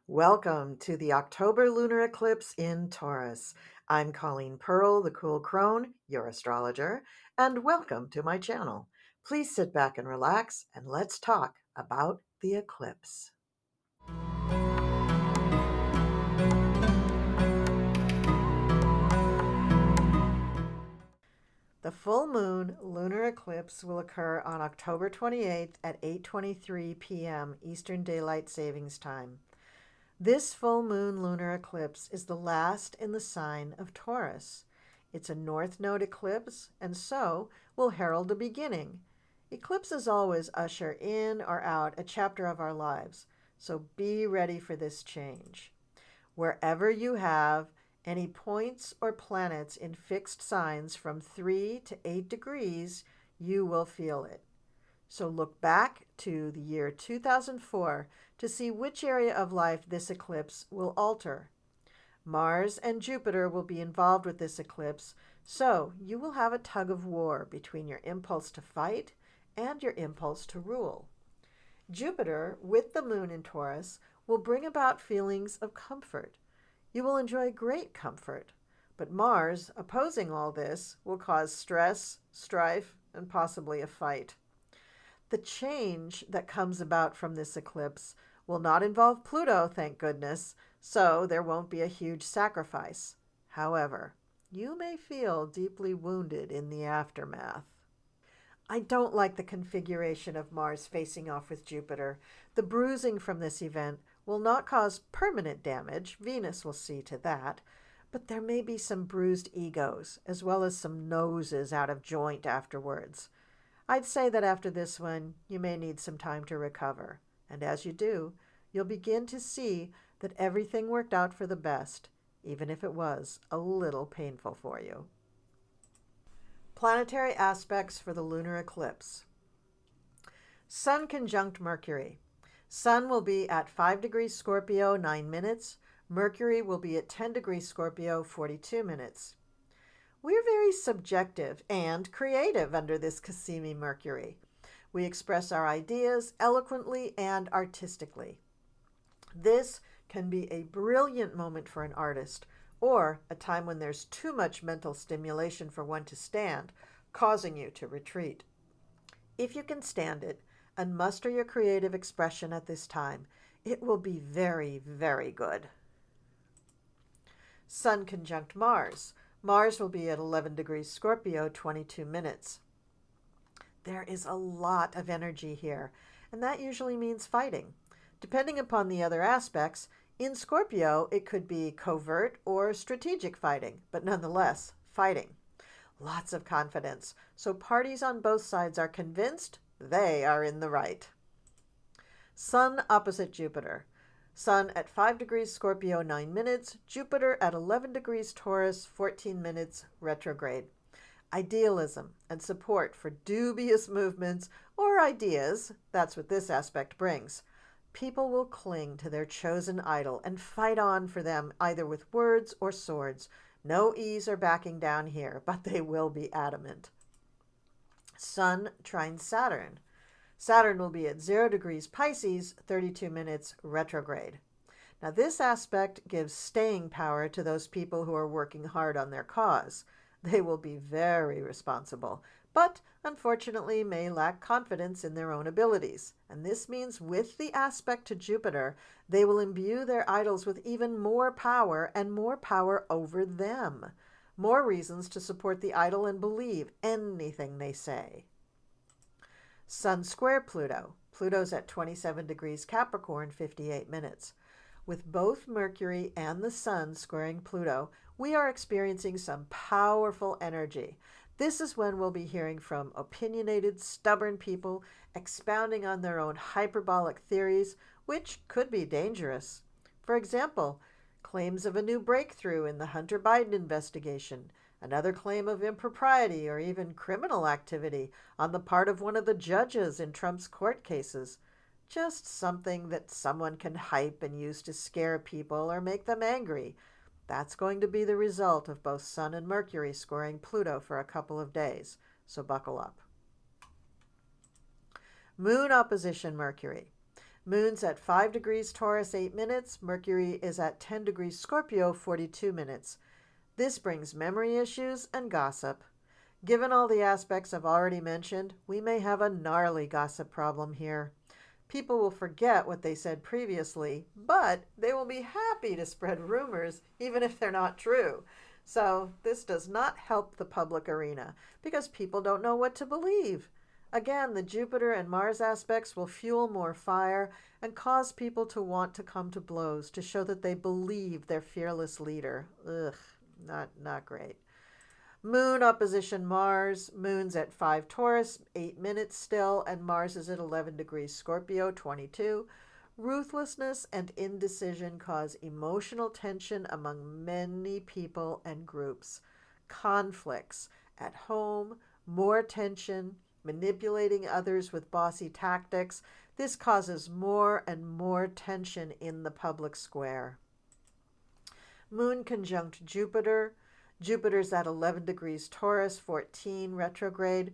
Welcome to the October lunar eclipse in Taurus. I'm Colleen Pearl, the cool crone, your astrologer, and welcome to my channel. Please sit back and relax, and let's talk about the eclipse. The full moon lunar eclipse will occur on October 28th at 8:23 p.m. Eastern Daylight Savings Time. This full moon lunar eclipse is the last in the sign of Taurus. It's a north node eclipse and so will herald a beginning. Eclipses always usher in or out a chapter of our lives, so be ready for this change. Wherever you have any points or planets in fixed signs from 3 to 8 degrees, you will feel it. So look back to the year 2004 to see which area of life this eclipse will alter. Mars and Jupiter will be involved with this eclipse, so you will have a tug of war between your impulse to fight and your impulse to rule. Jupiter, with the moon in Taurus, will bring about feelings of comfort. You will enjoy great comfort, but Mars, opposing all this, will cause stress, strife, and possibly a fight. The change that comes about from this eclipse will not involve Pluto, thank goodness, so there won't be a huge sacrifice. However, you may feel deeply wounded in the aftermath. I don't like the configuration of Mars facing off with Jupiter. The bruising from this event will not cause permanent damage. Venus will see to that. But there may be some bruised egos, as well as some noses out of joint afterwards. I'd say that after this one, you may need some time to recover. And as you do, you'll begin to see that everything worked out for the best, even if it was a little painful for you. Planetary aspects for the lunar eclipse. Sun conjunct Mercury. Sun will be at 5 degrees Scorpio, 9 minutes. Mercury will be at 10 degrees Scorpio, 42 minutes. We're very subjective and creative under this Cassimi Mercury. We express our ideas eloquently and artistically. This can be a brilliant moment for an artist, or a time when there's too much mental stimulation for one to stand, causing you to retreat. If you can stand it and muster your creative expression at this time, it will be very, very good. Sun conjunct Mars. Mars will be at 11 degrees Scorpio, 22 minutes. There is a lot of energy here, and that usually means fighting. Depending upon the other aspects, in Scorpio, it could be covert or strategic fighting, but nonetheless, fighting. Lots of confidence, so parties on both sides are convinced they are in the right. Sun opposite Jupiter. Sun at 5 degrees Scorpio, 9 minutes. Jupiter at 11 degrees Taurus, 14 minutes retrograde. Idealism and support for dubious movements or ideas, that's what this aspect brings. People will cling to their chosen idol and fight on for them either with words or swords. No ease or backing down here, but they will be adamant. Sun trine Saturn. Saturn will be at 0 degrees Pisces, 32 minutes retrograde. Now this aspect gives staying power to those people who are working hard on their cause. They will be very responsible, but unfortunately may lack confidence in their own abilities. And this means with the aspect to Jupiter, they will imbue their idols with even more power and more power over them. More reasons to support the idol and believe anything they say. Sun square Pluto. Pluto's at 27 degrees Capricorn, 58 minutes. With both Mercury and the Sun squaring Pluto, we are experiencing some powerful energy. This is when we'll be hearing from opinionated, stubborn people expounding on their own hyperbolic theories, which could be dangerous. For example, claims of a new breakthrough in the Hunter Biden investigation, another claim of impropriety or even criminal activity on the part of one of the judges in Trump's court cases. Just something that someone can hype and use to scare people or make them angry. That's going to be the result of both Sun and Mercury squaring Pluto for a couple of days, so buckle up. Moon opposition Mercury. Moon's at 5 degrees Taurus, 8 minutes. Mercury is at 10 degrees Scorpio, 42 minutes. This brings memory issues and gossip. Given all the aspects I've already mentioned, we may have a gnarly gossip problem here. People will forget what they said previously, but they will be happy to spread rumors even if they're not true. So this does not help the public arena because people don't know what to believe. Again, the Jupiter and Mars aspects will fuel more fire and cause people to want to come to blows to show that they believe their fearless leader. Ugh, not great. Moon opposition Mars. Moon's at 5 Taurus, 8 minutes still, and Mars is at 11 degrees Scorpio, 22. Ruthlessness and indecision cause emotional tension among many people and groups. Conflicts at home, more tension, manipulating others with bossy tactics. This causes more and more tension in the public square. Moon conjunct Jupiter. Jupiter's at 11 degrees Taurus, 14 retrograde.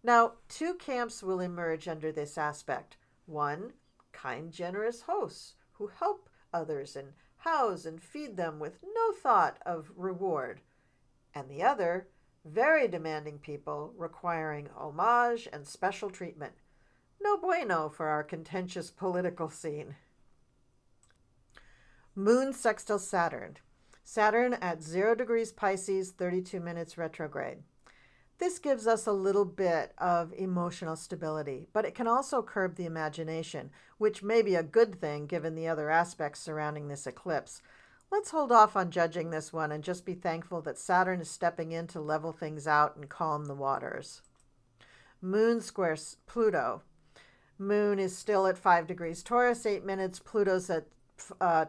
Now, two camps will emerge under this aspect. One, kind, generous hosts who help others and house and feed them with no thought of reward. And the other, very demanding people requiring homage and special treatment. No bueno for our contentious political scene. Moon sextile Saturn. Saturn at 0 degrees Pisces, 32 minutes retrograde. This gives us a little bit of emotional stability, but it can also curb the imagination, which may be a good thing given the other aspects surrounding this eclipse. Let's hold off on judging this one and just be thankful that Saturn is stepping in to level things out and calm the waters. Moon squares Pluto. Moon is still at 5 degrees Taurus, 8 minutes. Pluto's at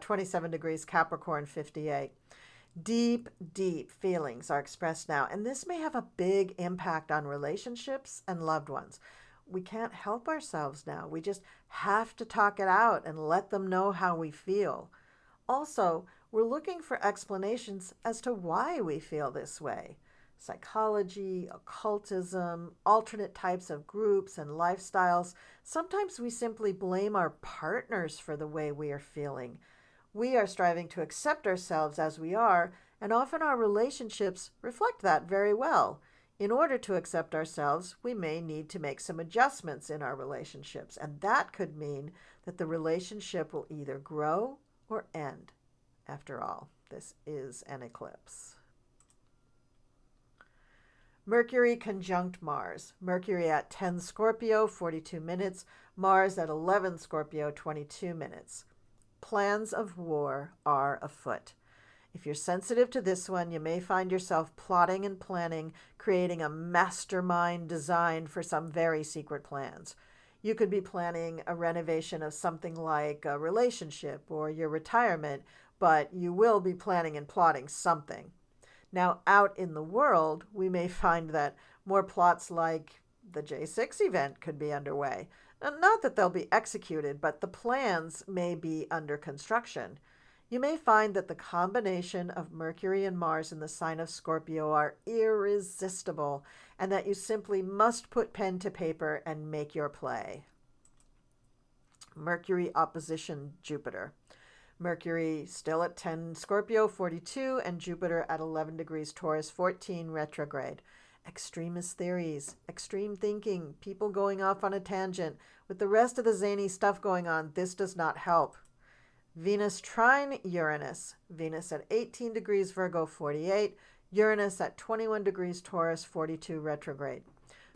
27 degrees Capricorn, 58. Deep, deep feelings are expressed now, and this may have a big impact on relationships and loved ones. We can't help ourselves now. We just have to talk it out and let them know how we feel. Also, we're looking for explanations as to why we feel this way. Psychology, occultism, alternate types of groups and lifestyles. Sometimes we simply blame our partners for the way we are feeling. We are striving to accept ourselves as we are, and often our relationships reflect that very well. In order to accept ourselves, we may need to make some adjustments in our relationships, and that could mean that the relationship will either grow or end. After all, this is an eclipse. Mercury conjunct Mars. Mercury at 10 Scorpio, 42 minutes. Mars at 11 Scorpio, 22 minutes. Plans of war are afoot. If you're sensitive to this one, you may find yourself plotting and planning, creating a mastermind design for some very secret plans. You could be planning a renovation of something like a relationship or your retirement, but you will be planning and plotting something. Now, out in the world, we may find that more plots like the J6 event could be underway. Not that they'll be executed, but the plans may be under construction. You may find that the combination of Mercury and Mars in the sign of Scorpio are irresistible, and that you simply must put pen to paper and make your play. Mercury opposition Jupiter. Mercury still at 10 Scorpio, 42, and Jupiter at 11 degrees Taurus, 14 retrograde. Extremist theories, extreme thinking, people going off on a tangent. With the rest of the zany stuff going on, this does not help. Venus trine Uranus. Venus at 18 degrees Virgo, 48. Uranus at 21 degrees Taurus, 42 retrograde.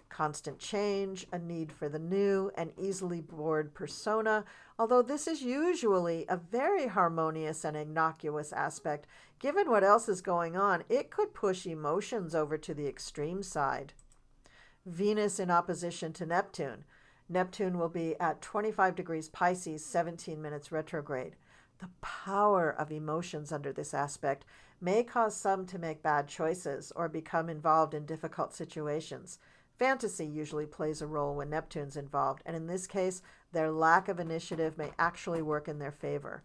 Constant change, a need for the new, an easily bored persona, although this is usually a very harmonious and innocuous aspect. Given what else is going on, it could push emotions over to the extreme side. Venus in opposition to Neptune. Neptune will be at 25 degrees Pisces, 17 minutes retrograde. The power of emotions under this aspect may cause some to make bad choices or become involved in difficult situations. Fantasy usually plays a role when Neptune's involved, and in this case, their lack of initiative may actually work in their favor.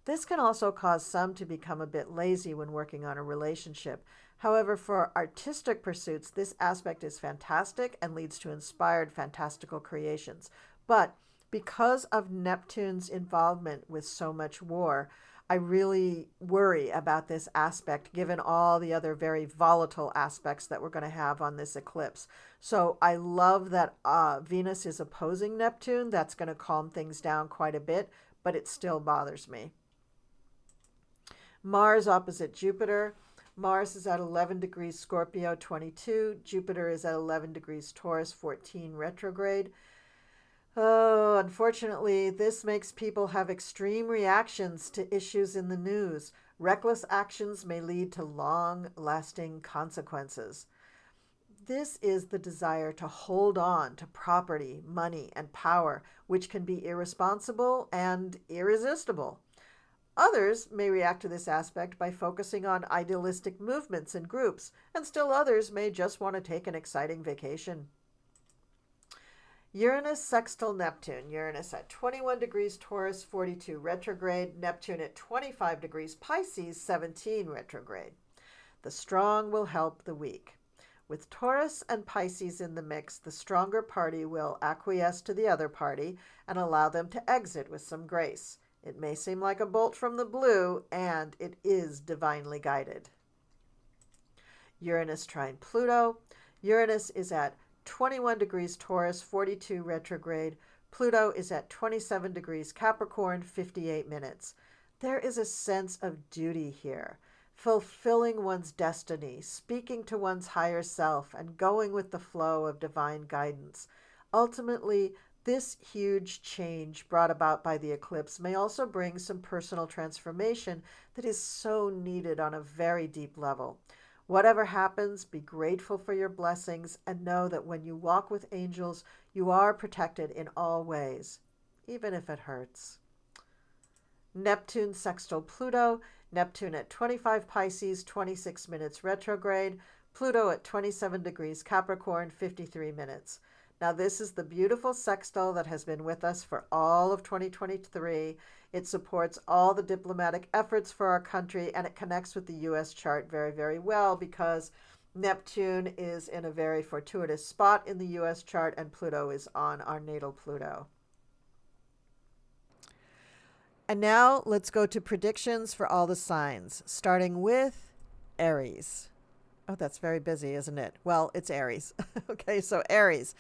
This can also cause some to become a bit lazy when working on a relationship. However, for artistic pursuits, this aspect is fantastic and leads to inspired fantastical creations. But Because of Neptune's involvement with so much war, I really worry about this aspect, given all the other very volatile aspects that we're going to have on this eclipse. So I love that Venus is opposing Neptune. That's going to calm things down quite a bit, but it still bothers me. Mars opposite Jupiter. Mars is at 11 degrees Scorpio, 22. Jupiter is at 11 degrees Taurus, 14 retrograde. Oh, unfortunately, this makes people have extreme reactions to issues in the news. Reckless actions may lead to long-lasting consequences. This is the desire to hold on to property, money, and power, which can be irresponsible and irresistible. Others may react to this aspect by focusing on idealistic movements and groups, and still others may just want to take an exciting vacation. Uranus sextile Neptune. Uranus at 21 degrees Taurus, 42 retrograde. Neptune at 25 degrees Pisces, 17 retrograde. The strong will help the weak. With Taurus and Pisces in the mix, the stronger party will acquiesce to the other party and allow them to exit with some grace. It may seem like a bolt from the blue, and it is divinely guided. Uranus trine Pluto. Uranus is at 21 degrees Taurus, 42 retrograde. Pluto is at 27 degrees Capricorn, 58 minutes. There is a sense of duty here, fulfilling one's destiny, speaking to one's higher self, and going with the flow of divine guidance. Ultimately, this huge change brought about by the eclipse may also bring some personal transformation that is so needed on a very deep level. Whatever happens, be grateful for your blessings and know that when you walk with angels, you are protected in all ways, even if it hurts. Neptune sextile Pluto. Neptune at 25 Pisces, 26 minutes retrograde. Pluto at 27 degrees Capricorn, 53 minutes. Now, this is the beautiful sextile that has been with us for all of 2023. It supports all the diplomatic efforts for our country, and it connects with the U.S. chart very, very well because Neptune is in a very fortuitous spot in the U.S. chart, and Pluto is on our natal Pluto. And now let's go to predictions for all the signs, starting with Aries. Oh, that's very busy, isn't it? Well, it's Aries. Okay, so Aries.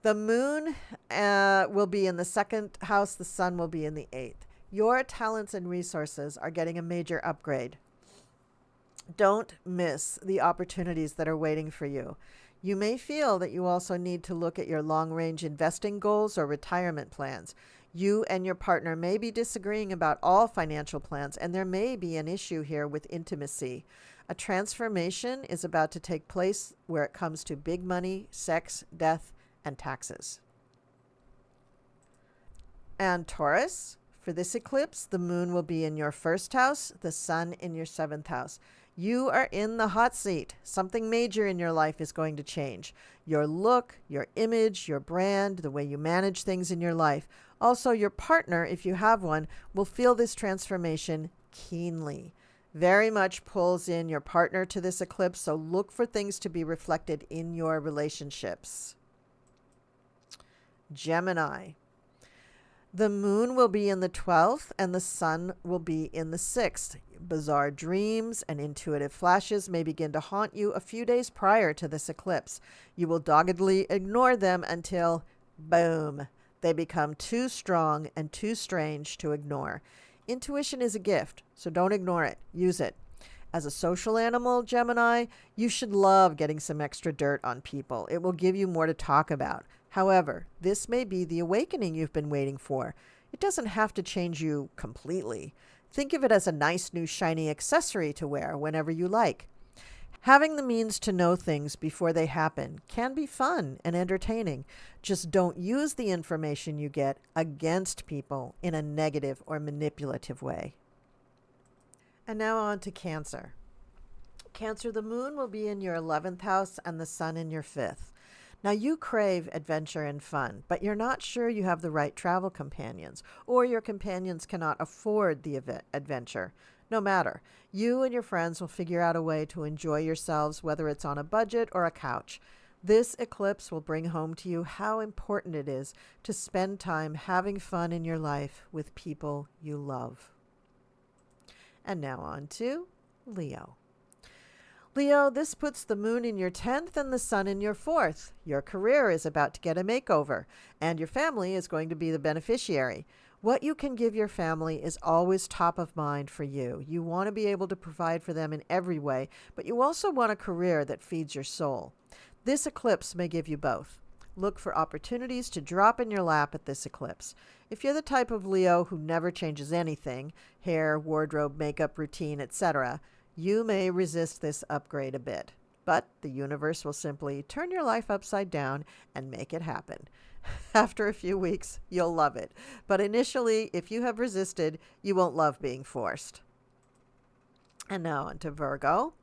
The moon will be in the second house. The sun will be in the eighth. Your talents and resources are getting a major upgrade. Don't miss the opportunities that are waiting for you. You may feel that you also need to look at your long-range investing goals or retirement plans. You and your partner may be disagreeing about all financial plans, and there may be an issue here with intimacy. A transformation is about to take place where it comes to big money, sex, death, and taxes. And Taurus, for this eclipse, the moon will be in your first house, the sun in your seventh house. You are in the hot seat. Something major in your life is going to change. Your look, your image, your brand, the way you manage things in your life. Also, your partner, if you have one, will feel this transformation keenly. Very much pulls in your partner to this eclipse, so look for things to be reflected in your relationships. Gemini. The moon will be in the 12th and the sun will be in the 6th. Bizarre dreams and intuitive flashes may begin to haunt you a few days prior to this eclipse. You will doggedly ignore them until, boom, they become too strong and too strange to ignore. Intuition is a gift, so don't ignore it. Use it. As a social animal, Gemini, you should love getting some extra dirt on people. It will give you more to talk about. However, this may be the awakening you've been waiting for. It doesn't have to change you completely. Think of it as a nice new shiny accessory to wear whenever you like. Having the means to know things before they happen can be fun and entertaining. Just don't use the information you get against people in a negative or manipulative way. And now on to Cancer. Cancer, the moon will be in your 11th house and the sun in your 5th. Now, you crave adventure and fun, but you're not sure you have the right travel companions, or your companions cannot afford the adventure. No matter, you and your friends will figure out a way to enjoy yourselves, whether it's on a budget or a couch. This eclipse will bring home to you how important it is to spend time having fun in your life with people you love. And now on to Leo. Leo, this puts the moon in your 10th and the sun in your 4th. Your career is about to get a makeover, and your family is going to be the beneficiary. What you can give your family is always top of mind for you. You want to be able to provide for them in every way, but you also want a career that feeds your soul. This eclipse may give you both. Look for opportunities to drop in your lap at this eclipse. If you're the type of Leo who never changes anything, hair, wardrobe, makeup, routine, etc., you may resist this upgrade a bit. But the universe will simply turn your life upside down and make it happen. After a few weeks, you'll love it. But initially, if you have resisted, you won't love being forced. And now on to Virgo.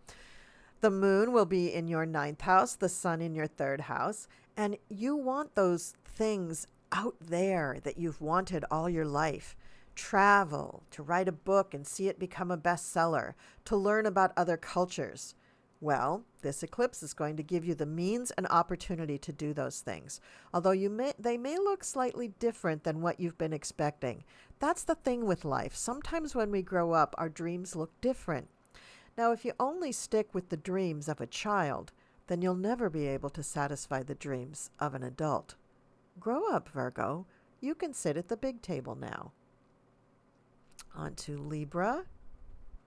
The moon will be in your 9th house, the sun in your 3rd house, and you want those things out there that you've wanted all your life. Travel, to write a book and see it become a bestseller, to learn about other cultures. Well, this eclipse is going to give you the means and opportunity to do those things, although they may look slightly different than what you've been expecting. That's the thing with life. Sometimes when we grow up, our dreams look different. Now, if you only stick with the dreams of a child, then you'll never be able to satisfy the dreams of an adult. Grow up, Virgo. You can sit at the big table now. On to Libra.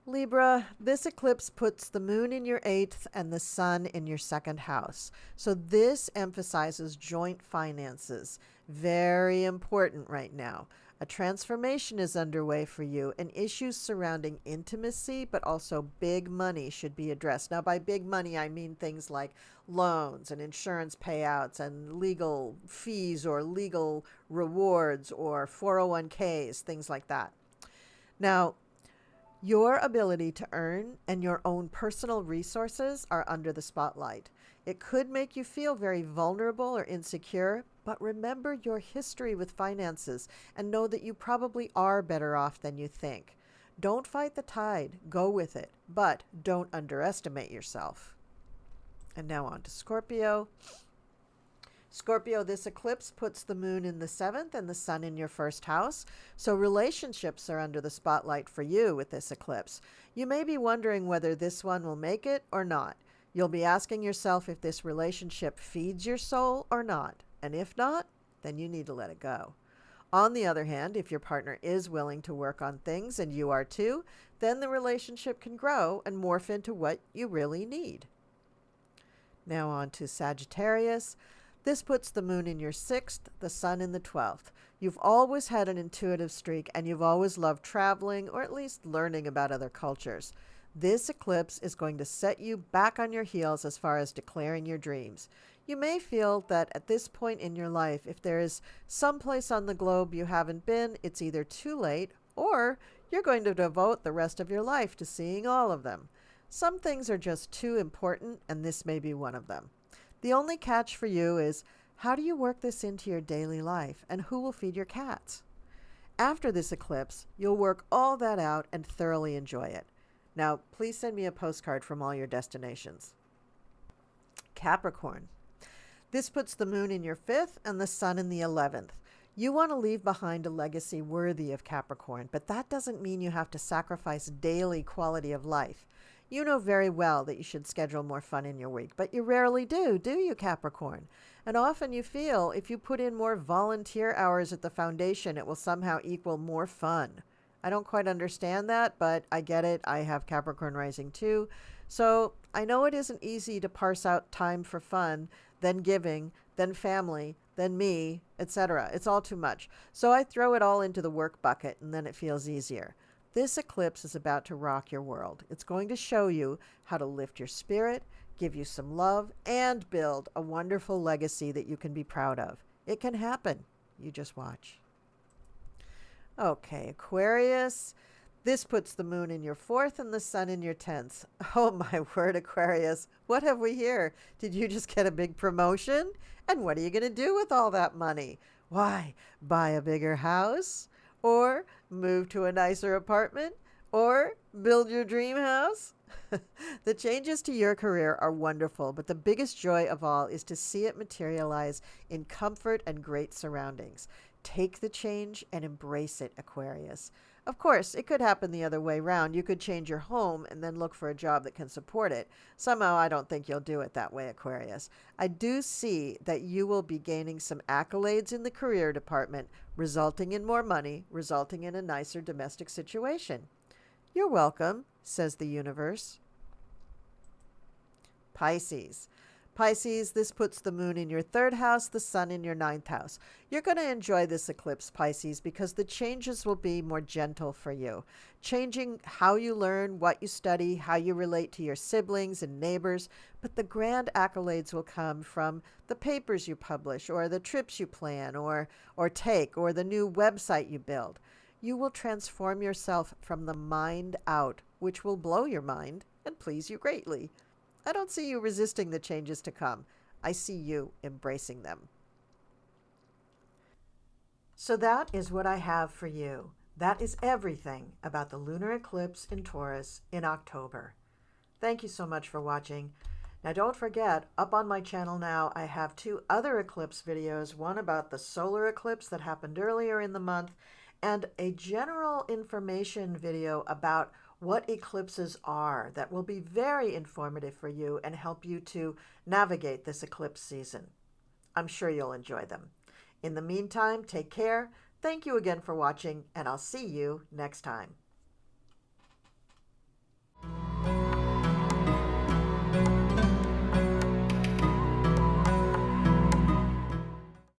Libra, this eclipse puts the moon in your 8th and the sun in your 2nd house. So this emphasizes joint finances. Very important right now. A transformation is underway for you, and issues surrounding intimacy, but also big money should be addressed. Now, by big money, I mean things like loans and insurance payouts and legal fees or legal rewards or 401ks, things like that. Now, your ability to earn and your own personal resources are under the spotlight. It could make you feel very vulnerable or insecure, but remember your history with finances and know that you probably are better off than you think. Don't fight the tide, go with it, but don't underestimate yourself. And now on to Scorpio. Scorpio, this eclipse puts the moon in the 7th and the sun in your 1st house, so relationships are under the spotlight for you with this eclipse. You may be wondering whether this one will make it or not. You'll be asking yourself if this relationship feeds your soul or not, and if not, then you need to let it go. On the other hand, if your partner is willing to work on things and you are too, then the relationship can grow and morph into what you really need. Now on to Sagittarius. This puts the moon in your 6th, the sun in the 12th. You've always had an intuitive streak, and you've always loved traveling or at least learning about other cultures. This eclipse is going to set you back on your heels as far as declaring your dreams. You may feel that at this point in your life, if there is some place on the globe you haven't been, it's either too late or you're going to devote the rest of your life to seeing all of them. Some things are just too important, and this may be one of them. The only catch for you is, how do you work this into your daily life, and who will feed your cats? After this eclipse, you'll work all that out and thoroughly enjoy it. Now, please send me a postcard from all your destinations. Capricorn. This puts the moon in your 5th and the sun in the 11th. You want to leave behind a legacy worthy of Capricorn, but that doesn't mean you have to sacrifice daily quality of life. You know very well that you should schedule more fun in your week, but you rarely do you, Capricorn? And often you feel if you put in more volunteer hours at the foundation, it will somehow equal more fun. I don't quite understand that, but I get it. I have Capricorn rising too. So I know it isn't easy to parse out time for fun, then giving, then family, then me, etc. It's all too much. So I throw it all into the work bucket, and then it feels easier. This eclipse is about to rock your world. It's going to show you how to lift your spirit, give you some love, and build a wonderful legacy that you can be proud of. It can happen. You just watch. Okay, Aquarius. This puts the moon in your 4th and the sun in your 10th. Oh my word, Aquarius. What have we here? Did you just get a big promotion? And what are you going to do with all that money? Why, buy a bigger house? Or move to a nicer apartment? Or build your dream house? The changes to your career are wonderful, but the biggest joy of all is to see it materialize in comfort and great surroundings. Take the change and embrace it, Aquarius. Of course, it could happen the other way round. You could change your home and then look for a job that can support it. Somehow, I don't think you'll do it that way, Aquarius. I do see that you will be gaining some accolades in the career department, resulting in more money, resulting in a nicer domestic situation. You're welcome, says the universe. Pisces. Pisces, this puts the moon in your third house, the sun in your ninth house. You're going to enjoy this eclipse, Pisces, because the changes will be more gentle for you. Changing how you learn, what you study, how you relate to your siblings and neighbors. But the grand accolades will come from the papers you publish, or the trips you plan or take, or the new website you build. You will transform yourself from the mind out, which will blow your mind and please you greatly. I don't see you resisting the changes to come. I see you embracing them. So that is what I have for you. That is everything about the lunar eclipse in Taurus in October. Thank you so much for watching. Now don't forget, up on my channel now, I have 2 other eclipse videos, one about the solar eclipse that happened earlier in the month, and a general information video about what eclipses are that will be very informative for you and help you to navigate this eclipse season. I'm sure you'll enjoy them. In the meantime, take care. Thank you again for watching, and I'll see you next time.